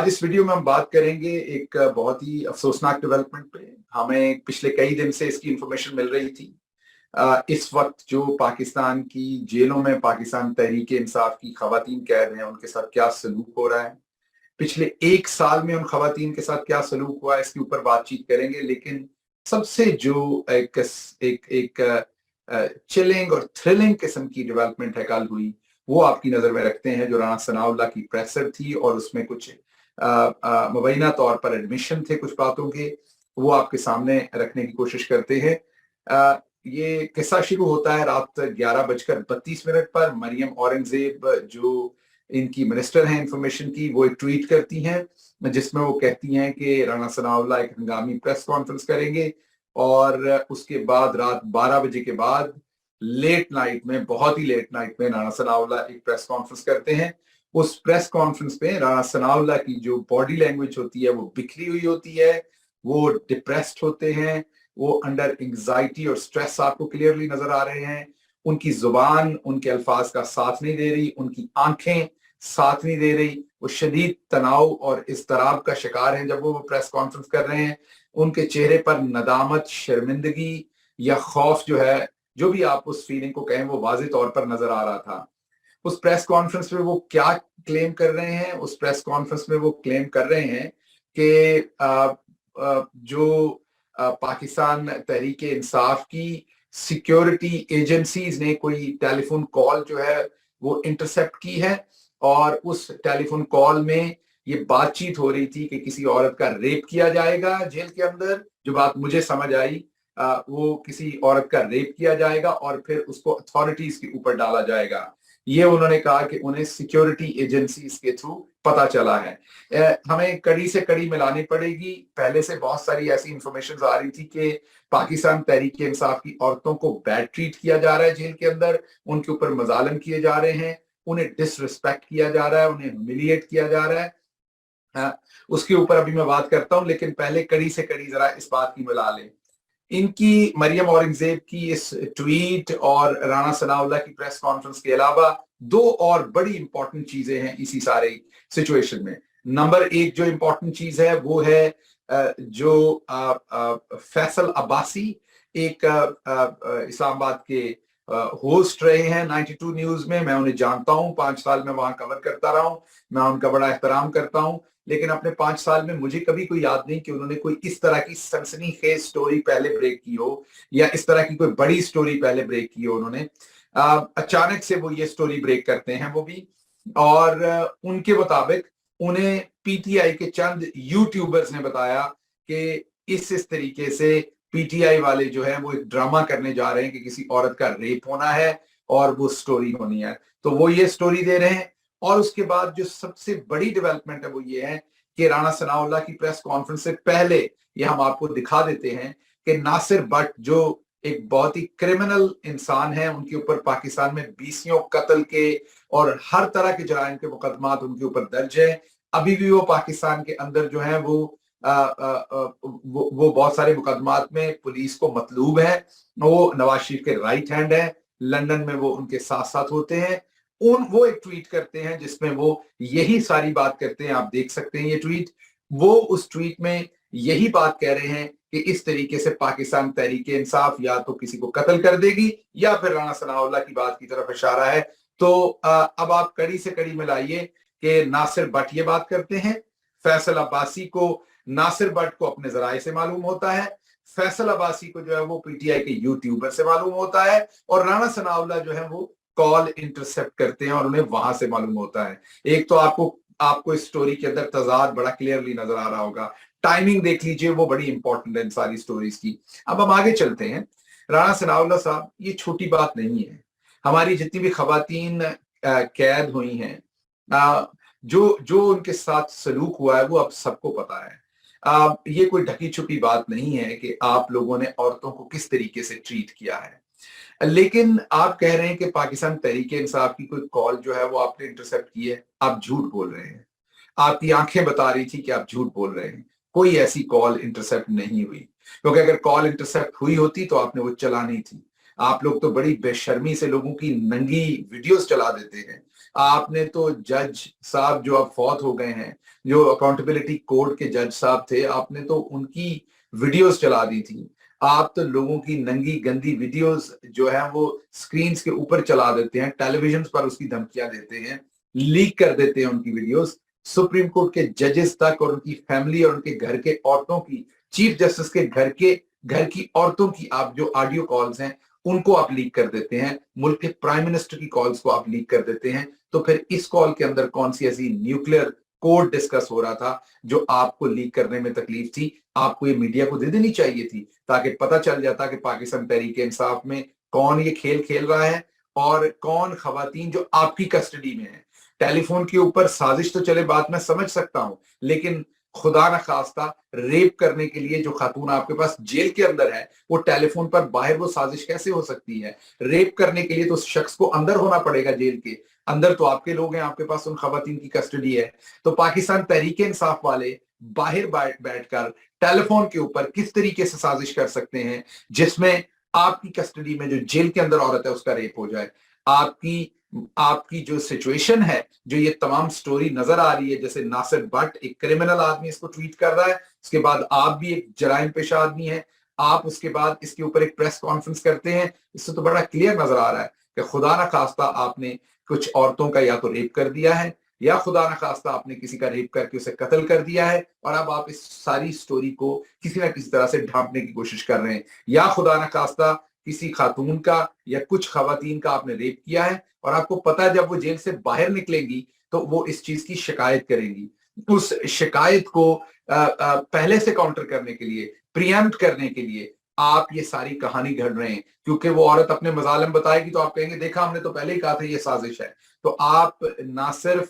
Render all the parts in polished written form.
आज इस वीडियो में हम बात करेंगे एक बहुत ही अफसोसनाक डेवलपमेंट पे। हमें पिछले कई दिन से इसकी इंफॉर्मेशन मिल रही थी। इस वक्त जो पाकिस्तान की जेलों में पाकिस्तान तहरीक इंसाफ की खवातीन कैद हैं, उनके साथ क्या सलूक हो रहा है, पिछले एक साल में उन खवातीन के साथ क्या सलूक हुआ है, इसके ऊपर बातचीत करेंगे। लेकिन सबसे जो एक चिलिंग और थ्रिलिंग किस्म की डेवलपमेंट है कल हुई, वो आपकी नजर में रखते हैं। जो राना सनाउल्लाह की प्रेसर थी और उसमें कुछ मुबैना तौर पर एडमिशन थे कुछ बातों के, वो आपके सामने रखने की कोशिश करते हैं। ये किस्सा शुरू होता है रात 11:32 पर। मरियम औरंगजेब जो इनकी मिनिस्टर हैं इंफॉर्मेशन की, वो एक ट्वीट करती हैं जिसमें वो कहती हैं कि राना सनाउल्लाह एक हंगामी प्रेस कॉन्फ्रेंस करेंगे और उसके बाद रात 12 बजे के बाद लेट नाइट में, बहुत ही लेट नाइट में, राना सनाउल्लाह एक प्रेस कॉन्फ्रेंस करते हैं। उस प्रेस कॉन्फ्रेंस पे राना सनाउल्लाह की जो बॉडी लैंग्वेज होती है वो बिखरी हुई होती है, वो डिप्रेस्ड होते हैं, वो अंडर एंग्जाइटी और स्ट्रेस आपको क्लियरली नजर आ रहे हैं। उनकी जुबान उनके अल्फाज का साथ नहीं दे रही, उनकी आंखें साथ नहीं दे रही, वो शदीद तनाव और इज़्तिराब का शिकार हैं जब वो प्रेस कॉन्फ्रेंस कर रहे हैं। उनके चेहरे पर नदामत, शर्मिंदगी या खौफ जो है, जो भी आप उस फीलिंग को कहें, वो वाज़ेह तौर पर नजर आ रहा था। उस प्रेस कॉन्फ्रेंस में वो क्या क्लेम कर रहे हैं? उस प्रेस कॉन्फ्रेंस में वो क्लेम कर रहे हैं कि जो पाकिस्तान तहरीक इंसाफ की सिक्योरिटी एजेंसीज ने कोई टेलीफोन कॉल जो है वो इंटरसेप्ट की है और उस टेलीफोन कॉल में ये बातचीत हो रही थी कि किसी औरत का रेप किया जाएगा जेल के अंदर। जो बात मुझे समझ आई, वो किसी औरत का रेप किया जाएगा और फिर उसको अथॉरिटीज के ऊपर डाला जाएगा। ये उन्होंने कहा कि उन्हें सिक्योरिटी एजेंसीज के थ्रू पता चला है। हमें कड़ी से कड़ी मिलानी पड़ेगी। पहले से बहुत सारी ऐसी इंफॉर्मेशन आ रही थी कि पाकिस्तान तहरीक इंसाफ की औरतों को बैड ट्रीट किया जा रहा है जेल के अंदर, उनके ऊपर मजालिम किए जा रहे हैं, उन्हें डिसरिस्पेक्ट किया जा रहा है, उन्हें ह्यूमिलिएट किया जा रहा है। उसके ऊपर अभी मैं बात करता हूं, लेकिन पहले कड़ी से कड़ी जरा इस बात की मिला लें। इनकी मरियम औरंगजेब की इस ट्वीट और राना सनाउल्लाह की प्रेस कॉन्फ्रेंस के अलावा दो और बड़ी इंपॉर्टेंट चीजें हैं इसी सारे सिचुएशन में। नंबर एक जो इंपॉर्टेंट चीज है वो है जो फैसल अब्बासी एक इस्लामाबाद के होस्ट रहे हैं 92 न्यूज में। मैं उन्हें जानता हूं, 5 साल में वहां कवर करता रहा हूं, मैं उनका बड़ा एहतराम करता हूं। लेकिन अपने 5 साल में मुझे कभी कोई याद नहीं कि उन्होंने कोई इस तरह की सनसनीखेज स्टोरी पहले ब्रेक की हो या इस तरह की कोई बड़ी स्टोरी पहले ब्रेक की हो उन्होंने। अचानक से वो ये स्टोरी ब्रेक करते हैं वो भी, और उनके मुताबिक उन्हें पीटीआई के चंद यूट्यूबर्स ने बताया कि इस तरीके से पीटीआई वाले जो है वो एक ड्रामा करने जा रहे हैं कि किसी औरत का रेप होना है और वो स्टोरी होनी है, तो वो ये स्टोरी दे रहे हैं। और उसके बाद जो सबसे बड़ी डेवलपमेंट है वो ये है कि राना सनाउल्लाह की प्रेस कॉन्फ्रेंस से पहले ये हम आपको दिखा देते हैं कि नासिर भट्ट जो एक बहुत ही क्रिमिनल इंसान है, उनके ऊपर पाकिस्तान में 20 कत्ल के और हर तरह के जराइम के मुकदमात उनके ऊपर दर्ज है। अभी भी वो पाकिस्तान के अंदर जो है वो बहुत सारे मुकदमात में पुलिस को मतलूब है। वो नवाज शरीफ के राइट हैंड है, लंदन में वो उनके साथ साथ होते हैं। वो एक ट्वीट करते हैं जिसमें वो यही सारी बात करते हैं, आप देख सकते हैं ये ट्वीट। वो उस ट्वीट में यही बात कह रहे हैं कि इस तरीके से पाकिस्तान तहरीक इंसाफ या तो किसी को कत्ल कर देगी या फिर राना सनाउल्लाह की बात की तरफ इशारा है। तो अब आप कड़ी से कड़ी मिलाइए कि नासिर भट्ट ये बात करते हैं, फैसल अब्बासी को, नासिर भट्ट को अपने जराए से मालूम होता है, फैसल अब्बासी को जो है वो पीटीआई के यूट्यूबर से मालूम होता है, और राना सनाउल्लाह जो है वो कॉल इंटरसेप्ट करते हैं और उन्हें वहां से मालूम होता है। एक तो आपको इस स्टोरी के अंदर तजाद बड़ा क्लियरली नजर आ रहा होगा। टाइमिंग देख लीजिए, वो बड़ी इंपॉर्टेंट है इन सारी स्टोरीज की। अब हम आगे चलते हैं। राना सनाउल्लाह साहब, ये छोटी बात नहीं है। हमारी जितनी भी खवातीन कैद हुई हैं, जो जो उनके साथ सलूक हुआ है वो अब सबको पता है। ये कोई ढकी छुपी बात नहीं है कि आप लोगों ने औरतों को किस तरीके से ट्रीट किया है। लेकिन आप कह रहे हैं कि पाकिस्तान तहरीक इंसाफ की कोई कॉल जो है वो आपने इंटरसेप्ट की है। आप झूठ बोल रहे हैं। आपकी आंखें बता रही थी कि आप झूठ बोल रहे हैं। कोई ऐसी कॉल इंटरसेप्ट नहीं हुई, क्योंकि अगर कॉल इंटरसेप्ट हुई होती तो आपने वो चलानी थी। आप लोग तो बड़ी बेशर्मी से लोगों की नंगी वीडियोस चला देते हैं। आपने तो जज साहब जो अब फौत हो गए हैं, जो अकाउंटेबिलिटी कोड के जज साहब थे, आपने तो उनकी वीडियोस चला दी थी। आप तो लोगों की नंगी गंदी वीडियोस जो है वो स्क्रीन्स के ऊपर चला देते हैं, टेलीविजन पर उसकी धमकियां देते हैं, लीक कर देते हैं उनकी वीडियोस। सुप्रीम कोर्ट के जजेस तक और उनकी फैमिली और उनके घर के औरतों की, चीफ जस्टिस के घर की औरतों की आप जो ऑडियो कॉल्स हैं उनको आप लीक कर देते हैं, मुल्क के प्राइम मिनिस्टर की कॉल्स को आप लीक कर देते हैं। तो फिर इस कॉल के अंदर कौन सी ऐसी न्यूक्लियर कोड डिस्कस हो रहा था जो आपको लीक करने में तकलीफ थी? आपको ये मीडिया को दे देनी चाहिए थी ताकि पता चल जाता कि पाकिस्तान तहरीक इंसाफ में कौन ये खेल खेल रहा है और कौन खवातीन जो आपकी कस्टडी में है। टेलीफोन के ऊपर साजिश तो चले बात मैं समझ सकता हूं, लेकिन खुदा न खास्ता रेप करने के लिए जो खातून आपके पास जेल के अंदर है, वो टेलीफोन पर बाहर वो साजिश कैसे हो सकती है? रेप करने के लिए तो उस शख्स को अंदर होना पड़ेगा, जेल के अंदर तो आपके लोग हैं, आपके पास उन खवातीन की कस्टडी है। तो पाकिस्तान तहरीक इंसाफ वाले बाहर बैठकर टेलीफोन के ऊपर किस तरीके से साजिश कर सकते हैं जिसमें आपकी कस्टडी में जो जेल के अंदर औरत है उसका रेप हो जाए? आपकी जो सिचुएशन है, जो ये तमाम स्टोरी नजर आ रही है, जैसे नासिर भट्ट एक क्रिमिनल आदमी इसको ट्वीट कर रहा है, उसके बाद आप भी एक जराइम पेशा आदमी है, आप उसके बाद इसके ऊपर एक प्रेस कॉन्फ्रेंस करते हैं। इससे तो बड़ा क्लियर नजर आ रहा है कि खुदा ना खास्ता आपने कुछ औरतों का या तो रेप कर दिया है, या खुदा ना खास्ता आपने किसी का रेप करके उसे कत्ल कर दिया है, और अब आप इस सारी स्टोरी को किसी ना किसी तरह से ढांपने की कोशिश कर रहे हैं। या खुदा ना खास्ता किसी खातून का या कुछ खवातीन का आपने रेप किया है और आपको पता है जब वो जेल से बाहर निकलेंगी तो वो इस चीज की शिकायत करेंगी। उस शिकायत को पहले से काउंटर करने के लिए, प्रिएम्प्ट करने के लिए आप ये सारी कहानी घड़ रहे हैं, क्योंकि वो औरत अपने मजालिम बताएगी तो आप कहेंगे देखा हमने तो पहले ही कहा था ये साजिश है। तो आप ना सिर्फ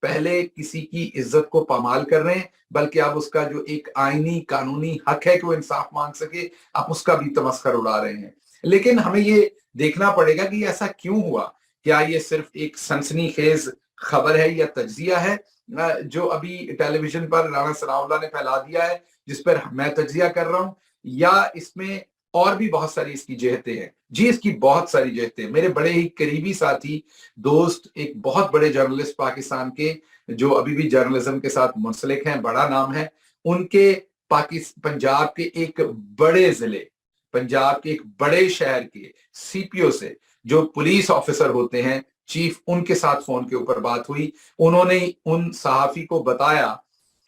पहले किसी की इज्जत को पामाल कर रहे हैं, बल्कि आप उसका जो एक आईनी कानूनी हक है कि वो इंसाफ मांग सके, आप उसका भी तमस्खर उड़ा रहे हैं। लेकिन हमें ये देखना पड़ेगा कि ऐसा क्यों हुआ। क्या ये सिर्फ एक सनसनीखेज खबर है या तज्जिया है जो अभी टेलीविजन पर राणा सनाउल्लाह ने फैला दिया है, जिस पर मैं तज्जिया कर रहा हूं, या इसमें और भी बहुत सारी इसकी जहतें हैं? जी, इसकी बहुत सारी जहतें। मेरे बड़े ही करीबी साथी दोस्त, एक बहुत बड़े जर्नलिस्ट पाकिस्तान के जो अभी भी जर्नलिज्म के साथ मुंसलिक हैं, बड़ा नाम है उनके, पंजाब के एक बड़े जिले, पंजाब के एक बड़े शहर के सीपीओ से जो पुलिस ऑफिसर होते हैं, चीफ, उनके साथ फोन के ऊपर बात हुई। उन्होंने उन सहाफी को बताया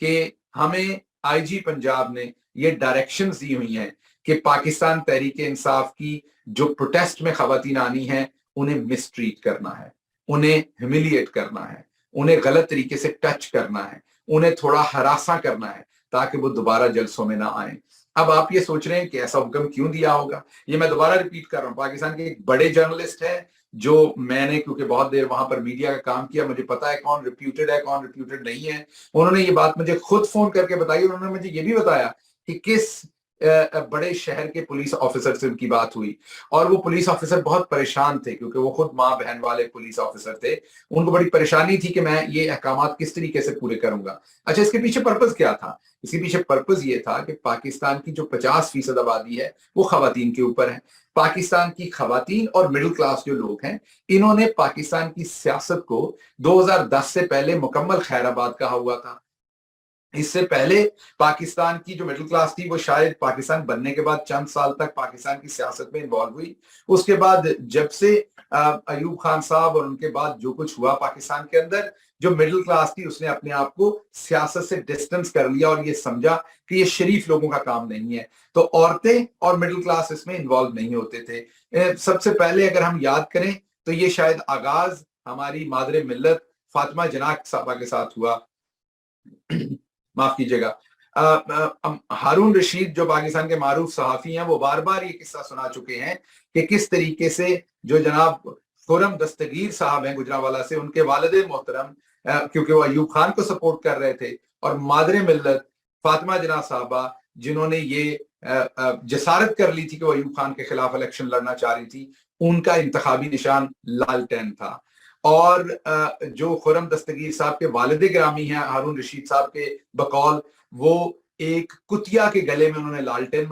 कि हमें आईजी पंजाब ने ये डायरेक्शंस दी हुई हैं कि पाकिस्तान तहरीक इंसाफ की जो प्रोटेस्ट में खवातीन आनी है उन्हें मिसट्रीट करना है, उन्हें ह्यूमिलिएट करना है, उन्हें गलत तरीके से टच करना है, उन्हें थोड़ा हरासा करना है ताकि वो दोबारा जलसों में ना आए। अब आप ये सोच रहे हैं कि ऐसा हुक्म क्यों दिया होगा? ये मैं दोबारा रिपीट कर रहा हूँ, पाकिस्तान के एक बड़े जर्नलिस्ट है जो मैंने, क्योंकि बहुत देर वहां पर मीडिया का काम किया, मुझे पता है कौन रिप्यूटेड है कौन रिप्यूटेड नहीं है। उन्होंने ये बात मुझे खुद फोन करके बताई। उन्होंने मुझे ये भी बताया कि किस बड़े शहर के पुलिस ऑफिसर से उनकी बात हुई, और वो पुलिस ऑफिसर बहुत परेशान थे क्योंकि वो खुद माँ बहन वाले पुलिस ऑफिसर थे। उनको बड़ी परेशानी थी कि मैं ये अहकामात किस तरीके से पूरे करूंगा। अच्छा, इसके पीछे पर्पस क्या था? इसके पीछे पर्पस ये था कि पाकिस्तान की जो 50% आबादी है वो खवातीन के ऊपर है। पाकिस्तान की खवातीन और मिडिल क्लास जो लोग हैं, इन्होंने पाकिस्तान की सियासत को 2010 से पहले मुकम्मल खैराबाद कहा हुआ था। इससे पहले पाकिस्तान की जो मिडिल क्लास थी वो शायद पाकिस्तान बनने के बाद चंद साल तक पाकिस्तान की सियासत में इन्वॉल्व हुई। उसके बाद जब से अयूब खान साहब और उनके बाद जो कुछ हुआ पाकिस्तान के अंदर, जो मिडिल क्लास थी उसने अपने आप को सियासत से डिस्टेंस कर लिया और ये समझा कि ये शरीफ लोगों का काम नहीं है। तो औरतें और मिडिल क्लास इसमें इन्वॉल्व नहीं होते थे। सबसे पहले अगर हम याद करें तो ये शायद आगाज हमारी मादरे मिल्लत फातिमा जना साहबा के साथ हुआ। माफ कीजिएगा, हारून रशीद जो पाकिस्तान के मारूफ सहाफी हैं, वो बार बार ये किस्सा सुना चुके हैं कि किस तरीके से जो जनाब खुरम दस्तगीर साहब हैं गुजरांवाला से, उनके वालिद मोहतरम, क्योंकि वो अयूब खान को सपोर्ट कर रहे थे, और मादरे मिल्लत फातिमा जना साहबा जिन्होंने ये जसारत कर ली थी कि वो अयूब खान के खिलाफ इलेक्शन लड़ना चाह रही थी, उनका इंतखाबी निशान लालटेन था। और जो खुरम दस्तगीर साहब के वालिद ग्रामी हैं हारून रशीद साहब के बकौल, वो एक कुतिया के गले में उन्होंने लालटेन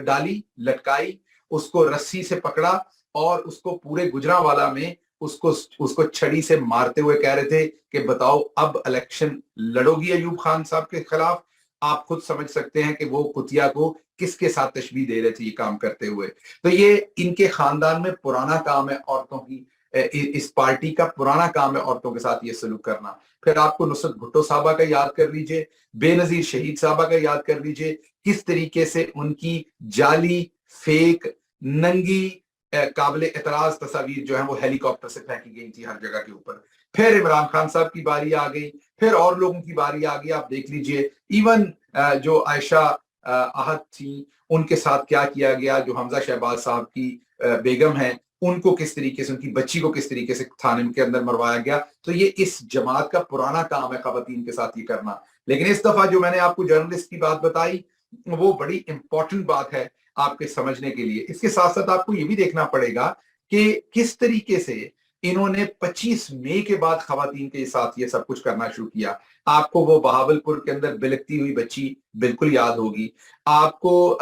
डाली, लटकाई, اس کو رسی سے پکڑا اور اس کو پورے گجرانوالا میں اس کو چھڑی سے مارتے ہوئے کہہ رہے تھے کہ بتاؤ اب الیکشن لڑو گی ایوب خان صاحب کے خلاف. آپ خود سمجھ سکتے ہیں کہ وہ کتیا کو کس کے ساتھ تشبیہ دے رہے تھے یہ کام کرتے ہوئے. تو یہ ان کے خاندان میں پرانا کام ہے عورتوں کی, اس پارٹی کا پرانا کام ہے عورتوں کے ساتھ یہ سلوک کرنا. پھر آپ کو نصرت بھٹو صاحبہ کا یاد کر لیجئے, بے نظیر شہید صاحبہ کا یاد کر لیجئے, کس طریقے سے ان کی جعلی, فیک, ننگی, قابل اعتراض تصاویر جو ہیں وہ ہیلی کاپٹر سے پھینکی گئی تھی ہر جگہ کے اوپر. پھر عمران خان صاحب کی باری آ گئی, پھر اور لوگوں کی باری آ گئی. آپ دیکھ لیجئے ایون جو عائشہ احد تھی ان کے ساتھ کیا کیا گیا, جو حمزہ شہباز صاحب کی بیگم ہے ان کو کس طریقے سے, ان کی بچی کو کس طریقے سے تھانے کے اندر مروایا گیا. تو یہ اس جماعت کا پرانا کام ہے خواتین کے ساتھ یہ کرنا. لیکن اس دفعہ جو میں نے آپ کو جرنلسٹ کی بات بتائی وہ بڑی امپورٹنٹ بات ہے آپ کے سمجھنے کے لیے. اس کے ساتھ ساتھ آپ کو یہ بھی دیکھنا پڑے گا کہ کس طریقے سے انہوں نے 25 مئی کے بعد خواتین کے ساتھ یہ سب کچھ کرنا شروع کیا. آپ کو وہ بہاولپور کے اندر بلکتی ہوئی بچی بالکل یاد ہوگی. آپ کو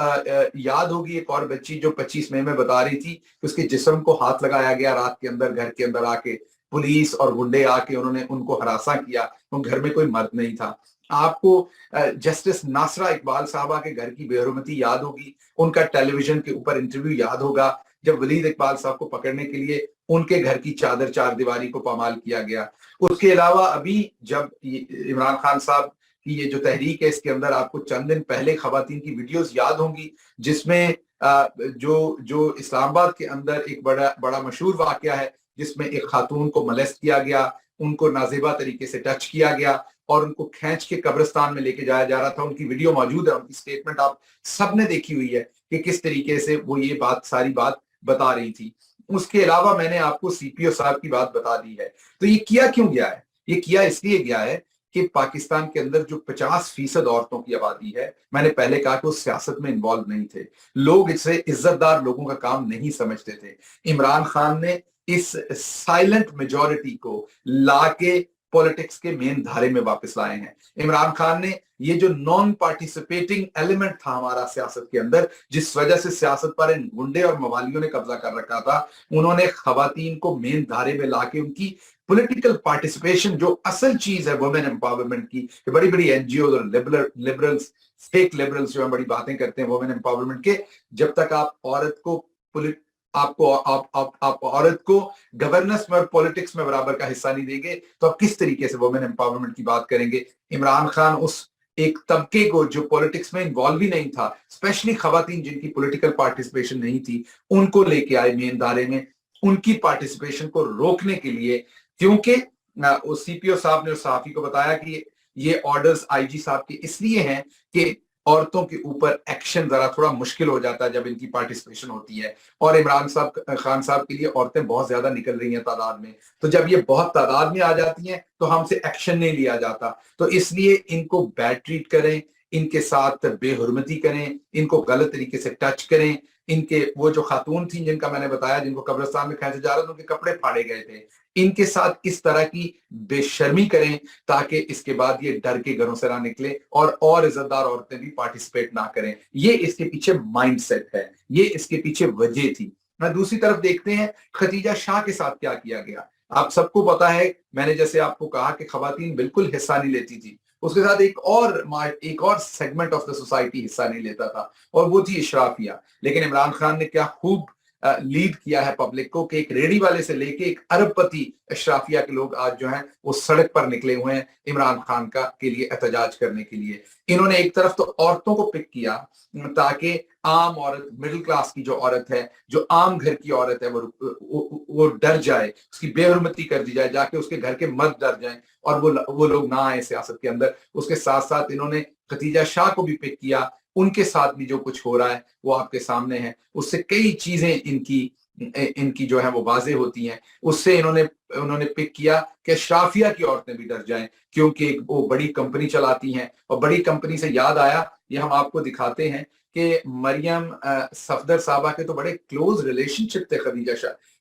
یاد ہوگی ایک اور بچی جو 25 مئی میں بتا رہی تھی کہ اس کے جسم کو ہاتھ لگایا گیا رات کے اندر, گھر کے اندر آ کے پولیس اور گنڈے آ کے انہوں نے ان کو ہراساں کیا, ان گھر میں کوئی مرد نہیں تھا. آپ کو جسٹس ناصرہ اقبال صاحبہ کے گھر کی بے حرمتی یاد ہوگی, ان کا ٹیلی ویژن کے اوپر انٹرویو یاد ہوگا جب ولید اقبال صاحب کو پکڑنے کے لیے ان کے گھر کی چادر چار دیواری کو پامال کیا گیا. اس کے علاوہ ابھی جب عمران خان صاحب کی یہ جو تحریک ہے اس کے اندر آپ کو چند دن پہلے خواتین کی ویڈیوز یاد ہوں گی جس میں جو اسلام آباد کے اندر ایک بڑا مشہور واقعہ ہے جس میں ایک خاتون کو ملیسٹ کیا گیا, ان کو نازیبا طریقے سے ٹچ کیا گیا اور ان کو کھینچ کے قبرستان میں لے کے جایا جا رہا تھا. ان کی ویڈیو موجود ہے, ان کی سٹیٹمنٹ آپ سب نے دیکھی ہوئی ہے کہ کس طریقے سے وہ یہ ساری بات بتا رہی تھی. اس کے علاوہ میں نے آپ کو سی پی او صاحب کی بات بتا دی ہے. تو یہ کیا کیوں گیا ہے؟ یہ کیا اس لیے گیا ہے کہ پاکستان کے اندر جو 50% عورتوں کی آبادی ہے, میں نے پہلے کہا کہ وہ سیاست میں انوالو نہیں تھے, لوگ اسے عزت دار لوگوں کا کام نہیں سمجھتے تھے. عمران خان نے اس سائلنٹ میجورٹی کو لا کے پولیٹکس کے مین دھارے میں واپس لائے ہیں. عمران خان نے یہ جو نان پارٹیسپیٹنگ ایلیمنٹ تھا ہمارا سیاست کے اندر, جس وجہ سے سیاست پر ان گنڈے اور موالیوں نے قبضہ کر رکھا تھا, انہوں نے خواتین کو مین دھارے میں لا کے ان کی پولیٹیکل پارٹیسپیشن, جو اصل چیز ہے وومن امپاورمنٹ کی, کہ بڑی بڑی این جی اوز اور لبرلز, فیک لبرلز جو ہیں بڑی باتیں کرتے ہیں وومن امپاورمنٹ کے, جب تک آپ عورت کو آپ عورت کو گورننس میں اور پولیٹکس میں برابر کا حصہ نہیں دیں گے تو آپ کس طریقے سے وومن امپاورمنٹ کی بات کریں گے. عمران خان اس ایک طبقے کو جو پولیٹکس میں انوالو ہی نہیں تھا, اسپیشلی خواتین جن کی پولیٹیکل پارٹیسپیشن نہیں تھی, ان کو لے کے آئے مین دھارے میں, ان کی پارٹیسپیشن کو روکنے کے لیے. کیونکہ سی پی او صاحب نے صحافی کو بتایا کہ یہ آرڈرز آئی جی صاحب کے اس لیے ہیں کہ عورتوں کے اوپر ایکشن ذرا تھوڑا مشکل ہو جاتا ہے جب ان کی پارٹیسپیشن ہوتی ہے, اور عمران خان صاحب کے لیے عورتیں بہت زیادہ نکل رہی ہیں تعداد میں, تو جب یہ بہت تعداد میں آ جاتی ہیں تو ہم سے ایکشن نہیں لیا جاتا. تو اس لیے ان کو بیڈ ٹریٹ کریں, ان کے ساتھ بے حرمتی کریں, ان کو غلط طریقے سے ٹچ کریں. ان کے وہ جو خاتون تھیں جن کا میں نے بتایا جن کو قبرستان میں کھینچا جا رہا تھا, ان کے کپڑے پھاڑے گئے تھے, ان کے ساتھ اس طرح کی بے شرمی کریں تاکہ اس کے بعد یہ ڈر کے گھروں سے نہ نکلے اور عزت دار عورتیں بھی پارٹیسپیٹ نہ کریں. یہ اس کے پیچھے مائنڈ سیٹ ہے, یہ اس کے پیچھے وجہ تھی. دوسری طرف دیکھتے ہیں ختیجہ شاہ کے ساتھ کیا کیا گیا. آپ سب کو پتا ہے, میں نے جیسے آپ کو کہا کہ خواتین بالکل حصہ نہیں لیتی تھی, اس کے ساتھ ایک اور سیگمنٹ آف دا سوسائٹی حصہ نہیں لیتا تھا, اور وہ تھی اشرافیہ. لیکن عمران خان نے کیا خوب لیڈ کیا ہے پبلک کو کہ ایک ریڈی والے سے لے کے ایک ارب پتی اشرافیہ کے لوگ آج جو ہیں وہ سڑک پر نکلے ہوئے ہیں عمران خان کے لیے احتجاج کرنے کے لیے. انہوں نے ایک طرف تو عورتوں کو پک کیا تاکہ عام عورت, مڈل کلاس کی جو عورت ہے, جو عام گھر کی عورت ہے, وہ ڈر جائے, اس کی بے حرمتی کر دی جائے, جا کے اس کے گھر کے مرد ڈر جائیں اور وہ لوگ نہ آئے سیاست کے اندر. اس کے ساتھ ساتھ انہوں نے ختیجہ شاہ کو بھی پک کیا, ان کے ساتھ بھی جو کچھ ہو رہا ہے وہ آپ کے سامنے ہے. اس سے کئی چیزیں ان کی جو ہے وہ واضح ہوتی ہیں. اس سے انہوں نے پک کیا کہ اشرافیہ کی عورتیں بھی ڈر جائیں کیونکہ وہ بڑی کمپنی چلاتی ہیں, اور بڑی کمپنی سے یاد آیا, یہ ہم آپ کو دکھاتے ہیں کہ مریم صفدر صاحبہ کے تو بڑے کلوز ریلیشن شپ تھے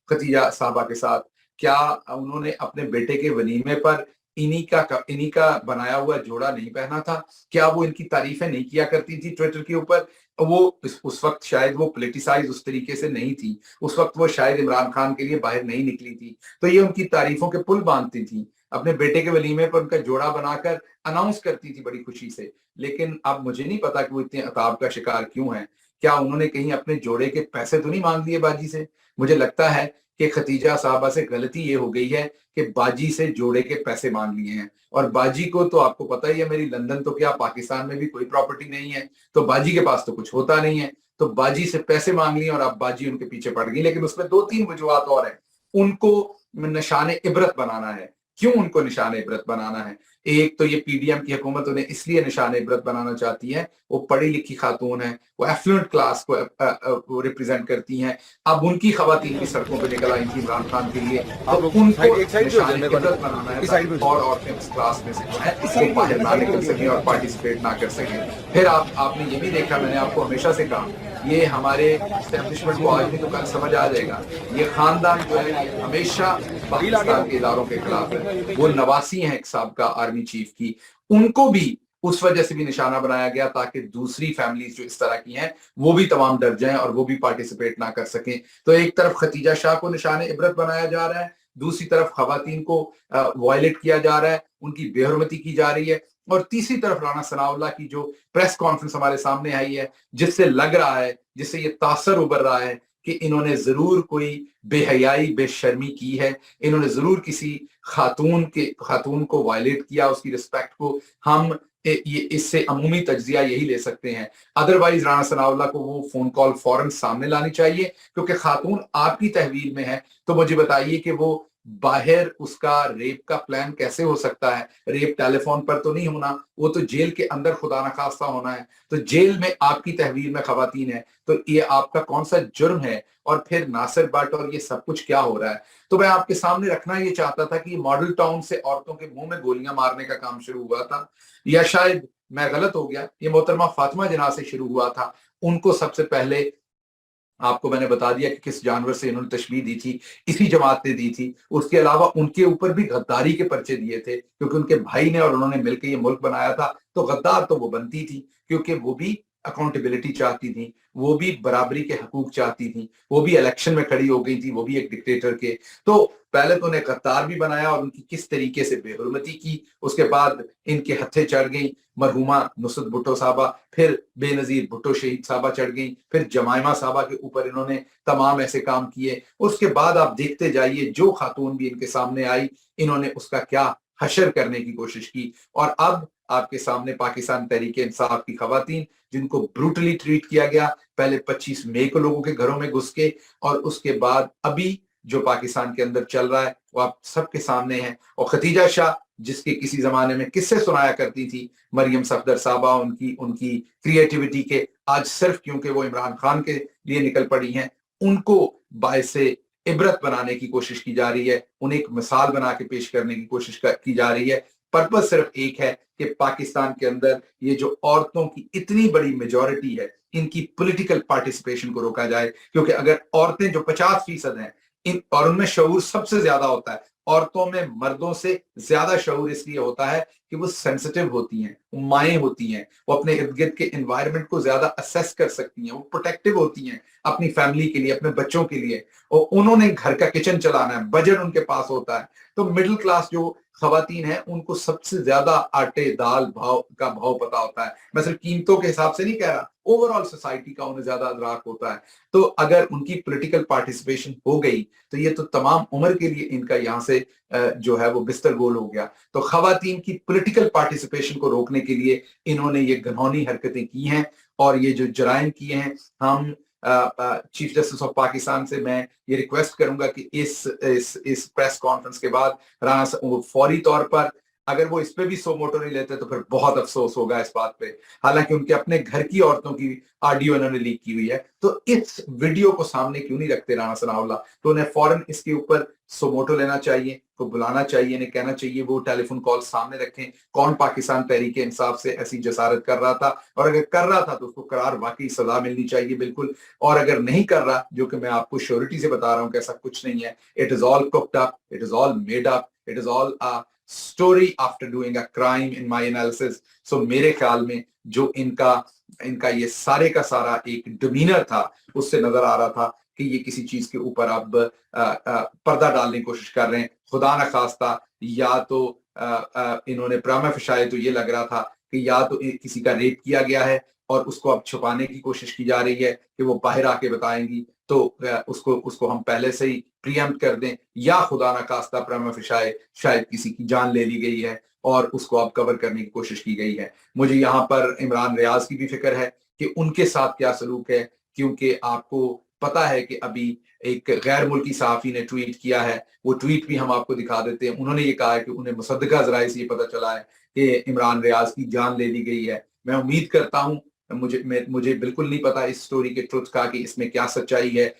ختیجہ صاحبہ کے ساتھ. کیا انہوں نے اپنے بیٹے کے ولیمے پر इन्हीं का बनाया हुआ जोड़ा नहीं पहना था? क्या वो इनकी तारीफें नहीं किया करती थी ट्विटर के ऊपर? वो उस वक्त शायद वो पॉलिटिसाइज उस तरीके से नहीं थी, उस वक्त वो शायद इमरान खान के लिए बाहर नहीं निकली थी, तो ये उनकी तारीफों के पुल बांधती थी, अपने बेटे के वलीमे पर उनका जोड़ा बनाकर अनाउंस करती थी बड़ी खुशी से। लेकिन अब मुझे नहीं पता कि वो इतने अताब का शिकार क्यों है। क्या उन्होंने कहीं अपने जोड़े के पैसे तो नहीं मांग लिए बाजी से? मुझे लगता है कि खतीजा साहबा से गलती ये हो गई है कि बाजी से जोड़े के पैसे मांग लिए हैं। और बाजी को तो आपको पता ही है, मेरी लंदन तो क्या पाकिस्तान में भी कोई प्रॉपर्टी नहीं है, तो बाजी के पास तो कुछ होता नहीं है, तो बाजी से पैसे मांग लिए और अब बाजी उनके पीछे पड़ गई। लेकिन उसमें 2-3 वजूहत और है। उनको निशाने इबरत बनाना है। क्यों उनको निशाने इबरत बनाना है? एक तो ये पीडीएम की हुकूमत उन्हें इसलिए निशाने इबरत बनाना चाहती है, वो पढ़ी लिखी खातून है, वो एफ्लुएंट क्लास को रिप्रेजेंट करती हैं। अब उनकी खवातीन भी सड़कों पे निकल आई थी इमरान खान के लिए, तो उनको निशाने इबरत बनाना है ताकि और औरतें उस क्लास में से जो है वो बाहर ना निकल सकें और पार्टिसिपेट ना कर सकें। फिर आपने ये भी देखा, मैंने आपको हमेशा से कहा, ये हमारे एस्टेब्लिशमेंट को आज नहीं तो कल समझ आ जाएगा, ये खानदान जो है हमेशा पाकिस्तान के इदारों के खिलाफ है। वो नवासी हैं एक साबका आर्मी चीफ की, उनको भी उस वजह से भी निशाना बनाया गया ताकि दूसरी फैमिलीज जो इस तरह की हैं वो भी तमाम डर जाएं और वो भी पार्टिसिपेट ना कर सकें। तो एक तरफ खतीजा शाह को निशाने इबरत बनाया जा रहा है, दूसरी तरफ खवातीन को वायलेट किया जा रहा है, उनकी बेहरमती की जा रही है, और तीसरी तरफ राना सनाउल्लाह की जो प्रेस कॉन्फ्रेंस हमारे सामने आई है, जिससे लग रहा है, जिससे ये तासर उभर रहा है कि इन्होंने जरूर कोई बेहयाई बेशर्मी की है, इन्होंने जरूर किसी खातून को वायलेट किया, उसकी रिस्पेक्ट को हम ये इससे अमूमी तज्जिया यही ले सकते हैं। अदरवाइज राना सनाउल्लाह को वो फोन कॉल फौरन सामने लानी चाहिए, क्योंकि खातून आपकी तहवील में है, तो मुझे बताइए कि वो बाहर उसका रेप का प्लान कैसे हो सकता है? रेप टेलीफोन पर तो नहीं होना, वो तो जेल के अंदर खुदा न खास्ता होना है। तो जेल में आपकी तहवील में खवातीन है, तो ये आपका कौन सा जुर्म है? और फिर नासिर भट्ट और ये सब कुछ क्या हो रहा है? तो मैं आपके सामने रखना ये चाहता था कि मॉडल टाउन से औरतों के मुंह में गोलियां मारने का काम शुरू हुआ था, या शायद मैं गलत हो गया, ये मोहतरमा फातिमा जिन्ना से शुरू हुआ था। उनको सबसे पहले आपको मैंने बता दिया कि किस जानवर से इन्होंने तशबीह दी थी, इसी जमात ने दी थी। उसके अलावा उनके ऊपर भी गद्दारी के पर्चे दिए थे, क्योंकि उनके भाई ने और उन्होंने मिलकर ये मुल्क बनाया था। तो गद्दार तो वो बनती थी, क्योंकि वो भी अकाउंटेबिलिटी चाहती थी, वो भी बराबरी के हकूक चाहती थी, वो भी इलेक्शन में खड़ी हो गई थी, वो भी एक डिक्टेटर के। तो पहले तो उन्हें गद्दार भी बनाया और उनकी किस तरीके से बेहुरमती की, उसके बाद इनके हत्थे चढ़ गई मरहुमा नुसरत भुट्टो साहबा, फिर बेनजीर भुट्टो शहीद साहबा चढ़ गई, फिर जमाइमा साहबा के ऊपर इन्होंने तमाम ऐसे काम किए। उसके बाद आप देखते जाइए, जो खातून भी इनके सामने आई, इन्होंने उसका क्या हशर करने की कोशिश की। और अब आपके सामने पाकिस्तान तहरीक इंसाफ की खवातीन, जिनको ब्रूटली ट्रीट किया गया, पहले 25 मई को लोगों के घरों में घुस के, और उसके बाद अभी जो पाकिस्तान के अंदर चल रहा है वो आप सबके सामने है। और खतीजा शाह, जिसके किसी जमाने में किस्से सुनाया करती थी मरियम सफदर साहबा, उनकी उनकी क्रिएटिविटी के, आज सिर्फ क्योंकि वो इमरान खान के लिए निकल पड़ी हैं, उनको बायसे इबरत बनाने की कोशिश की जा रही है, उन्हें एक मिसाल बना के पेश करने की कोशिश की जा रही है। पर्पज सिर्फ एक है कि पाकिस्तान के अंदर ये जो औरतों की इतनी बड़ी मेजॉरिटी है, इनकी पॉलिटिकल पार्टिसिपेशन को रोका जाए। क्योंकि अगर औरतें जो 50% हैं, इन और उनमें शऊर सबसे ज्यादा होता है, औरतों में मर्दों से ज्यादा शऊर इसलिए होता है कि वो सेंसिटिव होती हैं, वो माएँ होती हैं, वो अपने इर्द गिर्द के एनवायरनमेंट को ज्यादा असेस कर सकती हैं, वो प्रोटेक्टिव होती हैं अपनी फैमिली के लिए, अपने बच्चों के लिए, और उन्होंने घर का किचन चलाना है, बजट उनके पास होता है। तो मिडिल क्लास जो खवातीन है, उनको सबसे ज्यादा आटे दाल भाव पता होता है। मैं सिर्फ कीमतों के हिसाब से नहीं कह रहा, ओवरऑल सोसाइटी का उन्हें ज्यादा अदराक होता है। तो अगर उनकी पॉलिटिकल पार्टिसिपेशन हो गई तो ये तो तमाम उम्र के लिए इनका यहाँ से जो है वो बिस्तर गोल हो गया। तो खवातीन की पॉलिटिकल पार्टिसिपेशन को रोकने के लिए इन्होंने ये घिनौनी हरकतें की हैं, और ये जो जराइम किए हैं। हम चीफ जस्टिस ऑफ पाकिस्तान से मैं ये रिक्वेस्ट करूंगा कि इस प्रेस कॉन्फ्रेंस के बाद राना फौरी तौर पर, अगर वो इस पे भी सो मोटो नहीं लेते तो फिर बहुत अफसोस होगा इस बात पे। हालांकि उनके अपने घर की औरतों की ऑडियो इन्होंने लीक की हुई है, तो इस वीडियो को सामने क्यों नहीं रखते राना सनाउल्लाह? तो उन्हें फौरन इसके ऊपर सो मोटो लेना चाहिए, को बुलाना चाहिए, इन्हें कहना चाहिए वो टेलीफोन कॉल सामने रखें, कौन पाकिस्तान तहरीक इंसाफ से ऐसी जसारत कर रहा था, और अगर कर रहा था तो उसको करार वाकई सजा मिलनी चाहिए बिल्कुल। और अगर नहीं कर रहा, जो कि मैं आपको श्योरिटी से बता रहा हूं कि ऐसा कुछ नहीं है, it is all cooked up, it is all made up, it is all story after doing a crime in my analysis. So मेरे ख्याल में जो इनका ये सारे का सारा एक डिमीनर था, उससे नजर आ रहा था कि ये किसी चीज के ऊपर अब पर्दा डालने की कोशिश कर रहे हैं। खुदा न खास्ता या तो इन्होंने प्रामा फिशाए, तो ये लग रहा था कि या तो किसी का रेप किया गया है और उसको अब छुपाने की कोशिश की जा रही है कि वो बाहर आके बताएंगी, तो उसको हम पहले से ही प्रीएम्प्ट कर दें, या खुदा ना खास्ता प्रामा फिशाए शायद किसी की जान ले ली गई है और उसको अब कवर करने की कोशिश की गई है। मुझे यहाँ पर इमरान रियाज की भी फिक्र है कि उनके साथ क्या सलूक है, क्योंकि आपको पता है कि अभी एक गैर मुल्की सहाफी ने ट्वीट किया है, वो ट्वीट भी हम आपको दिखा देते हैं। उन्होंने ये कहा है कि उन्हें मुसद्दका ज़राए से ये पता चला है कि इमरान रियाज की जान ले ली गई है। मैं उम्मीद करता हूँ, मुझे बिल्कुल नहीं पता इस स्टोरी के ट्रुथ का कि इसमें क्या सच्चाई है।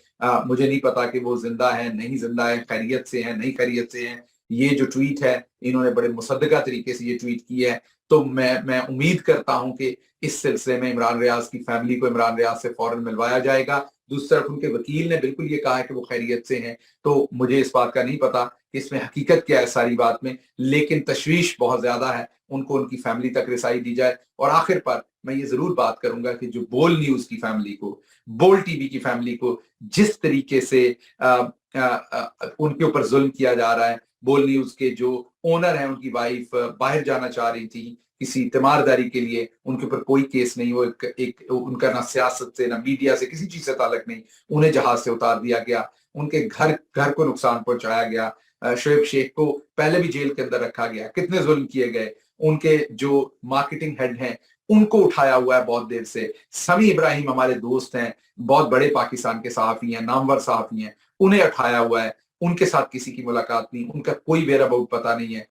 मुझे नहीं पता कि वो जिंदा है नहीं जिंदा है, खैरियत से है नहीं खैरियत से है। ये जो ट्वीट है, इन्होंने बड़े मुसद्दका तरीके से ये ट्वीट की है, तो मैं उम्मीद करता हूं कि इस सिलसिले में इमरान रियाज की फैमिली को इमरान रियाज से फौरन मिलवाया जाएगा। दूसरी तरफ उनके वकील ने बिल्कुल ये कहा है कि वो खैरियत से हैं, तो मुझे इस बात का नहीं पता कि इसमें हकीकत क्या है सारी बात में, लेकिन तशवीश बहुत ज्यादा है। उनको उनकी फैमिली तक रिसाई दी जाए। और आखिर पर मैं ये जरूर बात करूंगा कि जो बोल न्यूज की फैमिली को, बोल टीवी की फैमिली को जिस तरीके से उनके ऊपर जुल्म किया जा रहा है, बोल न्यूज के जो ओनर है, उनकी वाइफ बाहर जाना चाह रही थी किसी तीमारदारी के लिए, उनके ऊपर कोई केस नहीं, वो एक उनका ना सियासत से ना मीडिया से किसी चीज से ताल्लुक नहीं, उन्हें जहाज से उतार दिया गया, उनके घर को नुकसान पहुंचाया गया। शोएब शेख को पहले भी जेल के अंदर रखा गया, कितने जुल्म किए गए। उनके जो मार्केटिंग हेड हैं उनको उठाया हुआ है बहुत देर से। समी इब्राहिम हमारे दोस्त हैं, बहुत बड़े पाकिस्तान के सहाफी हैं, नामवर सहाफी हैं, उन्हें उठाया हुआ है। उनके साथ किसी की मुलाकात नहीं, उनका कोई वेयर अबाउट पता नहीं है।